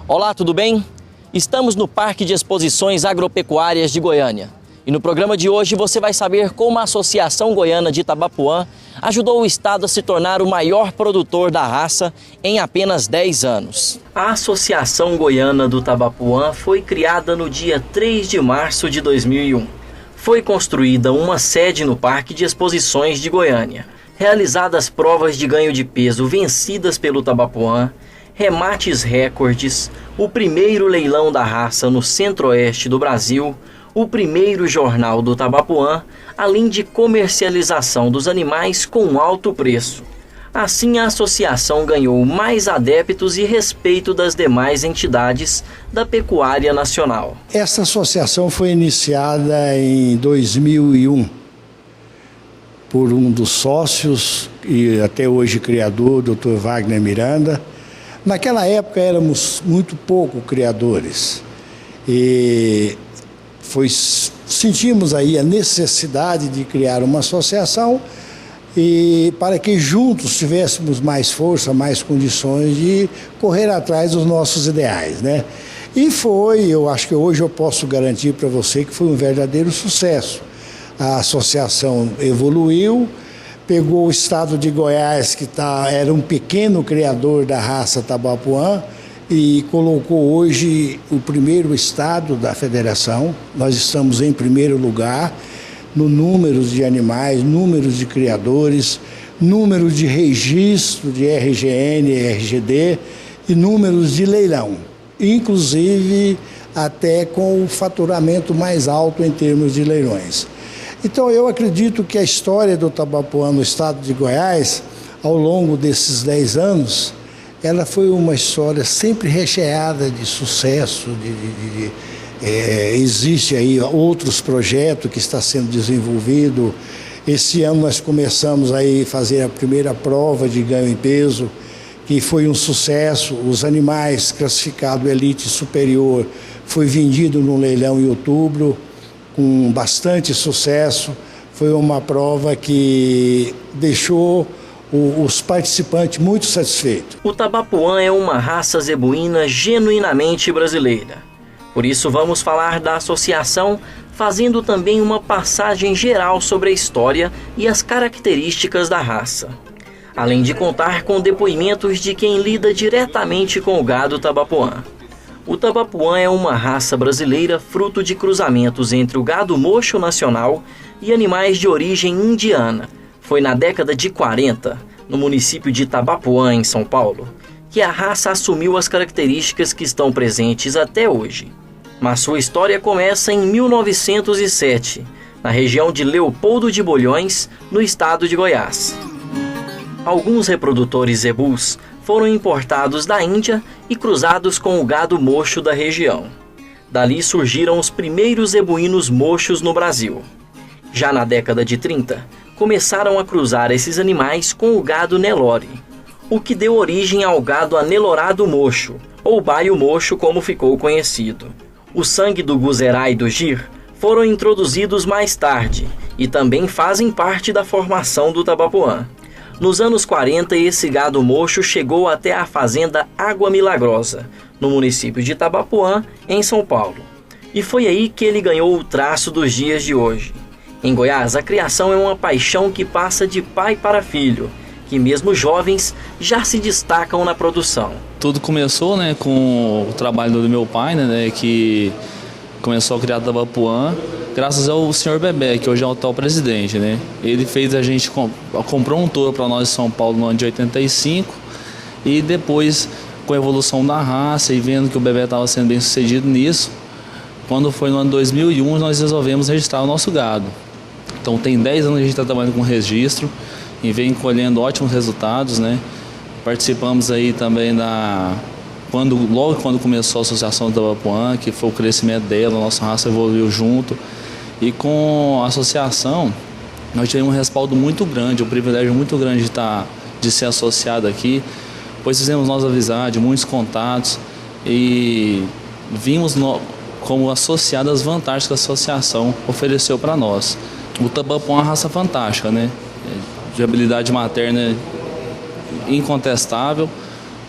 Olá, tudo bem? Estamos no Parque de Exposições Agropecuárias de Goiânia. E no programa de hoje você vai saber como a Associação Goiana de Itabapuã ajudou o estado a se tornar o maior produtor da raça em apenas 10 anos. A Associação Goiana do Itabapuã foi criada no dia 3 de março de 2001. Foi construída uma sede no Parque de Exposições de Goiânia. Realizadas provas de ganho de peso vencidas pelo Itabapuã, remates recordes, o primeiro leilão da raça no centro-oeste do Brasil, o primeiro jornal do Itabapuã, além de comercialização dos animais com alto preço. Assim, a associação ganhou mais adeptos e respeito das demais entidades da pecuária nacional. Essa associação foi iniciada em 2001 por um dos sócios e até hoje criador, Dr. Wagner Miranda. Naquela época éramos muito pouco criadores e sentimos aí a necessidade de criar uma associação e para que juntos tivéssemos mais força, mais condições de correr atrás dos nossos ideais, né? E eu acho que hoje eu posso garantir para você que foi um verdadeiro sucesso. A associação evoluiu, pegou o estado de Goiás, que era um pequeno criador da raça Itabapuã, e colocou hoje o primeiro estado da federação. Nós estamos em primeiro lugar no número de animais, números de criadores, número de registro de RGN, RGD e números de leilão, inclusive até com o faturamento mais alto em termos de leilões. Então eu acredito que a história do Itabapuã no estado de Goiás, ao longo desses 10 anos, ela foi uma história sempre recheada de sucesso, existe aí outros projetos que estão sendo desenvolvidos. Esse ano nós começamos aí a fazer a primeira prova de ganho em peso, que foi um sucesso. Os animais classificados Elite Superior foi vendido no leilão em outubro, com bastante sucesso. Foi uma prova que deixou os participantes muito satisfeitos. O Itabapuã é uma raça zebuína genuinamente brasileira. Por isso vamos falar da associação, fazendo também uma passagem geral sobre a história e as características da raça. Além de contar com depoimentos de quem lida diretamente com o gado Itabapuã. O Itabapuã é uma raça brasileira fruto de cruzamentos entre o gado mocho nacional e animais de origem indiana. Foi na década de 40, no município de Itabapuã, em São Paulo, que a raça assumiu as características que estão presentes até hoje. Mas sua história começa em 1907, na região de Leopoldo de Bulhões, no estado de Goiás. Alguns reprodutores zebus foram importados da Índia e cruzados com o gado mocho da região. Dali surgiram os primeiros zebuínos mochos no Brasil. Já na década de 30, começaram a cruzar esses animais com o gado Nelore, o que deu origem ao gado anelorado mocho, ou baio mocho como ficou conhecido. O sangue do Guzerá e do Gir foram introduzidos mais tarde e também fazem parte da formação do Itabapuã. Nos anos 40, esse gado mocho chegou até a fazenda Água Milagrosa, no município de Itabapuã, em São Paulo. E foi aí que ele ganhou o traço dos dias de hoje. Em Goiás, a criação é uma paixão que passa de pai para filho, que mesmo jovens já se destacam na produção. Tudo começou, com o trabalho do meu pai, que começou a criar Itabapuã, graças ao senhor Bebé, que hoje é o atual presidente, Ele fez a gente, comprou um touro para nós em São Paulo no ano de 85 e depois, com a evolução da raça e vendo que o Bebé estava sendo bem sucedido nisso, quando foi no ano 2001, nós resolvemos registrar o nosso gado. Então tem 10 anos que a gente está trabalhando com registro e vem colhendo ótimos resultados, Participamos aí também logo quando começou a Associação do Itabapuã, que foi o crescimento dela, a nossa raça evoluiu junto. E com a associação, nós tivemos um respaldo muito grande, um privilégio muito grande de ser associado aqui, pois fizemos nossa amizade, muitos contatos e vimos como associado as vantagens que a associação ofereceu para nós. O Itabapuã é uma raça fantástica, de habilidade materna incontestável,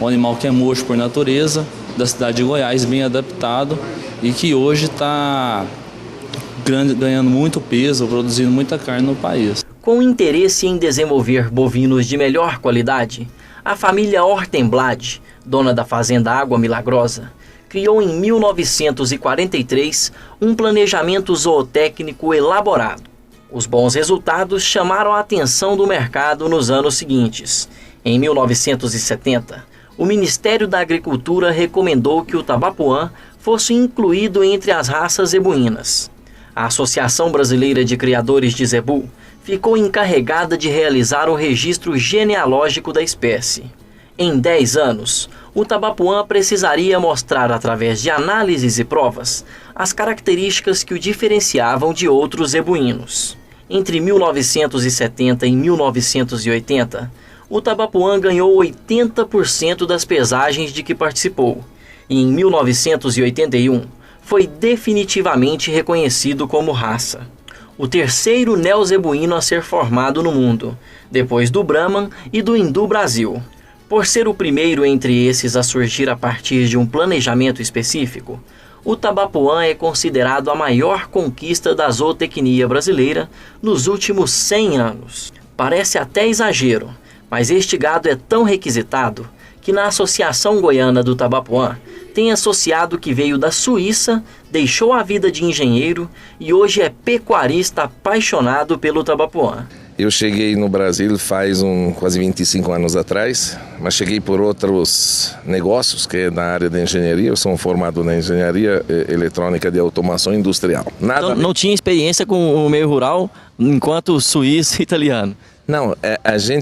um animal que é mocho por natureza, da cidade de Goiás, bem adaptado e que hoje está ganhando muito peso, produzindo muita carne no país. Com interesse em desenvolver bovinos de melhor qualidade, a família Hortenblad, dona da fazenda Água Milagrosa, criou em 1943 um planejamento zootécnico elaborado. Os bons resultados chamaram a atenção do mercado nos anos seguintes. Em 1970, o Ministério da Agricultura recomendou que o tabapuã fosse incluído entre as raças zebuínas. A Associação Brasileira de Criadores de Zebu ficou encarregada de realizar o registro genealógico da espécie. Em 10 anos, o tabapuã precisaria mostrar, através de análises e provas, as características que o diferenciavam de outros zebuínos. Entre 1970 e 1980, o tabapuã ganhou 80% das pesagens de que participou, e em 1981 foi definitivamente reconhecido como raça. O terceiro neozebuíno a ser formado no mundo, depois do Brahman e do Hindu Brasil. Por ser o primeiro entre esses a surgir a partir de um planejamento específico, o tabapuã é considerado a maior conquista da zootecnia brasileira nos últimos 100 anos. Parece até exagero, mas este gado é tão requisitado que na Associação Goiana do Tabapuã tem associado que veio da Suíça, deixou a vida de engenheiro e hoje é pecuarista apaixonado pelo tabapuã. Eu cheguei no Brasil faz quase 25 anos atrás, mas cheguei por outros negócios, que é na área da engenharia. Eu sou formado na engenharia eletrônica de automação industrial. Então, não tinha experiência com o meio rural enquanto suíço e italiano? Não,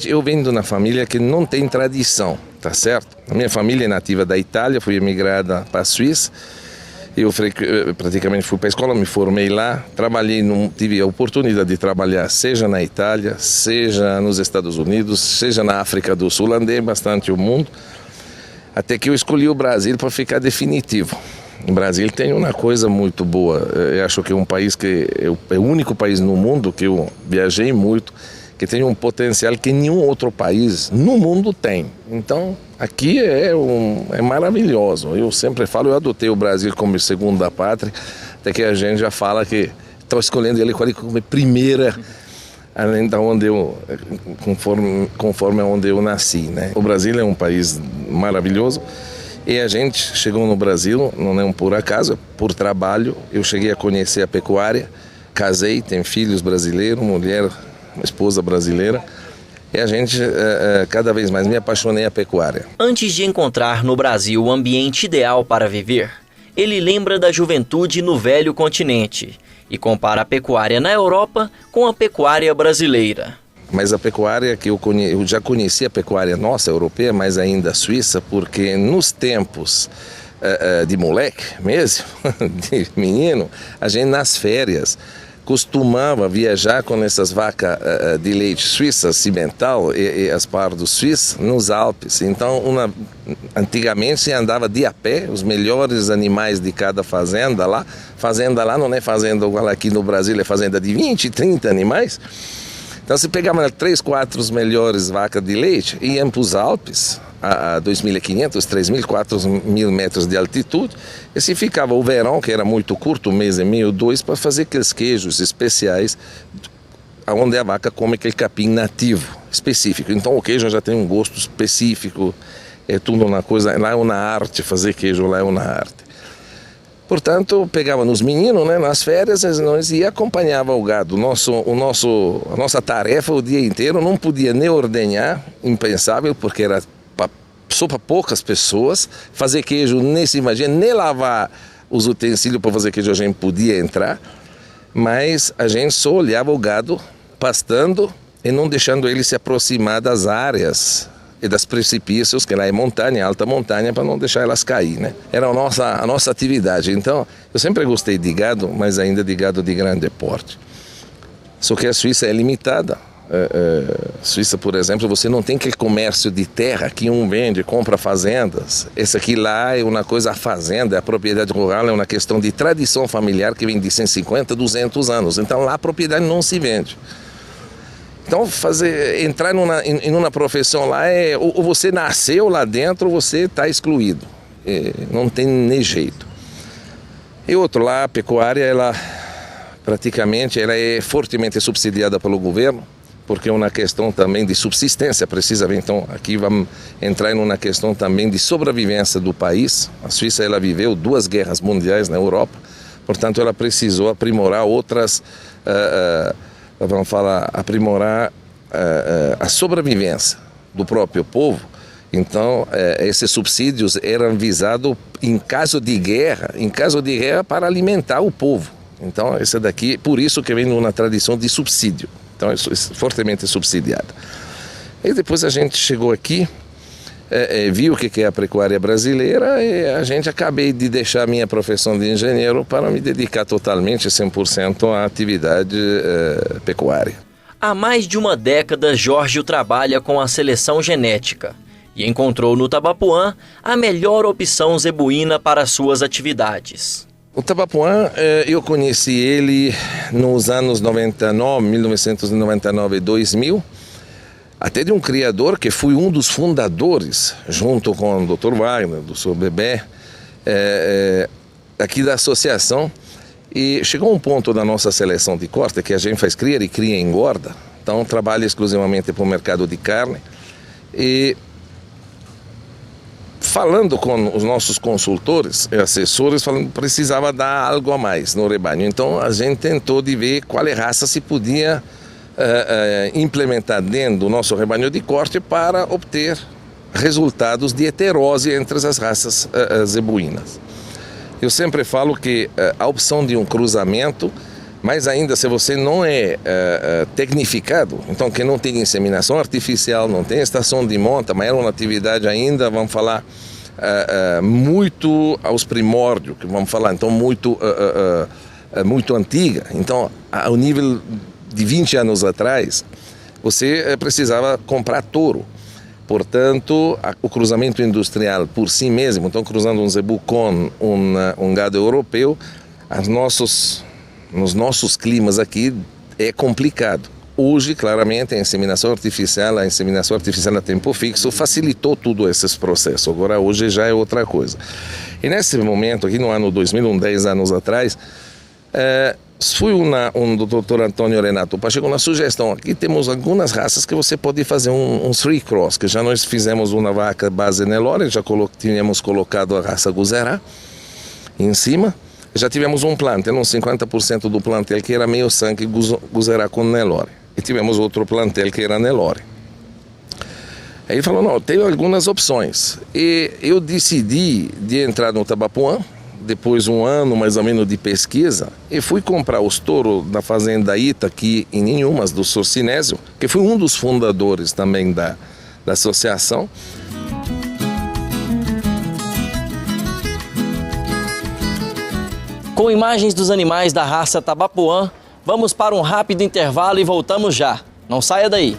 eu venho na família que não tem tradição, tá certo? A minha família é nativa da Itália, fui emigrada para a Suíça. Eu praticamente fui para a escola, me formei lá, tive a oportunidade de trabalhar seja na Itália, seja nos Estados Unidos, seja na África do Sul, andei bastante o mundo, até que eu escolhi o Brasil para ficar definitivo. O Brasil tem uma coisa muito boa, eu acho que é um país que é o único país no mundo que eu viajei muito, que tem um potencial que nenhum outro país no mundo tem. Então, aqui é maravilhoso. Eu sempre falo, eu adotei o Brasil como segunda pátria, até que a gente já fala que estou escolhendo ele como primeira, além da onde conforme onde eu nasci, né? O Brasil é um país maravilhoso e a gente chegou no Brasil, não é um por acaso, por trabalho. Eu cheguei a conhecer a pecuária, casei, tenho filhos brasileiros, mulher, uma esposa brasileira, e a gente cada vez mais me apaixonei a pecuária. Antes de encontrar no Brasil o ambiente ideal para viver, ele lembra da juventude no velho continente e compara a pecuária na Europa com a pecuária brasileira. Mas a pecuária que eu já conhecia, a pecuária nossa, europeia, mas ainda suíça, porque nos tempos de moleque mesmo, de menino, a gente nas férias costumava viajar com essas vacas de leite suíças, cimental e as pardos suíços nos Alpes. Então, antigamente se andava de a pé, os melhores animais de cada fazenda lá. Fazenda lá não é fazenda igual aqui no Brasil, é fazenda de 20, 30 animais. Então, se pegava 3, 4 os melhores vacas de leite e iam para os Alpes, a 2.500, 3.000, 4.000 metros de altitude, e se ficava o verão, que era muito curto, 1 mês e meio, 2, para fazer aqueles queijos especiais, onde a vaca come aquele capim nativo, específico. Então o queijo já tem um gosto específico, é tudo uma coisa, lá é uma arte, fazer queijo lá é uma arte. Portanto, pegava nos meninos, né, nas férias, nós ia acompanhava o gado. A nossa tarefa o dia inteiro não podia nem ordenhar, impensável, porque era só para poucas pessoas. Fazer queijo nem se imagina, nem lavar os utensílios para fazer queijo a gente podia entrar, mas a gente só olhava o gado pastando e não deixando ele se aproximar das áreas e das precipícios, que lá é montanha, alta montanha, para não deixar elas cair, né? Era a nossa atividade. Então, eu sempre gostei de gado, mas ainda de gado de grande porte. Só que a Suíça é limitada. Suíça, por exemplo, você não tem aquele comércio de terra que um vende, compra fazendas. Esse aqui lá é uma coisa, a fazenda, a propriedade rural é uma questão de tradição familiar que vem de 150, 200 anos. Então lá a propriedade não se vende. Então entrar em uma profissão lá ou você nasceu lá dentro ou você está excluído. não tem nem jeito. E outro lá, a pecuária, ela praticamente ela é fortemente subsidiada pelo governo, porque é uma questão também de subsistência, precisamente. Então, aqui vamos entrar em uma questão também de sobrevivência do país. A Suíça, ela viveu 2 guerras mundiais na Europa, portanto, ela precisou aprimorar outras, vamos falar, aprimorar a sobrevivência do próprio povo. Então, esses subsídios eram visados em caso de guerra para alimentar o povo. Então, esse daqui, por isso que vem numa tradição de subsídio. Então, é fortemente subsidiado. E depois a gente chegou aqui, viu o que é a pecuária brasileira e a gente acabei de deixar a minha profissão de engenheiro para me dedicar totalmente, 100% à atividade pecuária. Há mais de uma década, Jorge trabalha com a seleção genética e encontrou no Tabapuã a melhor opção zebuína para suas atividades. O Tabapuã, eu conheci ele nos anos 1999 e 2000, até de um criador que foi um dos fundadores, junto com o Dr. Wagner, do Sr. Bebé, aqui da associação. E chegou um ponto da nossa seleção de corte que a gente faz cria e cria e engorda, então trabalha exclusivamente para o mercado de carne. E falando com os nossos consultores e assessores, falando que precisava dar algo a mais no rebanho. Então a gente tentou de ver qual raça se podia implementar dentro do nosso rebanho de corte para obter resultados de heterose entre as raças zebuínas. Eu sempre falo que a opção de um cruzamento, mais ainda se você não é tecnificado, então que não tem inseminação artificial, não tem estação de monta, mas é uma atividade ainda, vamos falar, muito aos primórdios, que vamos falar, então muito antiga. Então, ao nível de 20 anos atrás, você precisava comprar touro. Portanto, o cruzamento industrial por si mesmo, então cruzando um zebu com um gado europeu, nos nossos climas aqui é complicado. Hoje, claramente, a inseminação artificial a tempo fixo facilitou tudo esses processos. Agora, hoje já é outra coisa. E nesse momento, aqui no ano 2000, 10 anos atrás, foi do Dr. Antônio Renato Pacheco uma sugestão. Aqui temos algumas raças que você pode fazer um three cross, que já nós fizemos uma vaca base Nelore, já tínhamos colocado a raça Guzerá em cima. Já tivemos um plantel, uns 50% do plantel que era meio sangue Guzerá com Nelore. E tivemos outro plantel que era Nelore. Aí ele falou, não, tem algumas opções. E eu decidi de entrar no Tabapuã, depois de um ano mais ou menos de pesquisa, e fui comprar os touros da fazenda Ita, aqui em Inhumas, do Sr. Sinésio, que foi um dos fundadores também da associação. Com imagens dos animais da raça Tabapuã, vamos para um rápido intervalo e voltamos já. Não saia daí!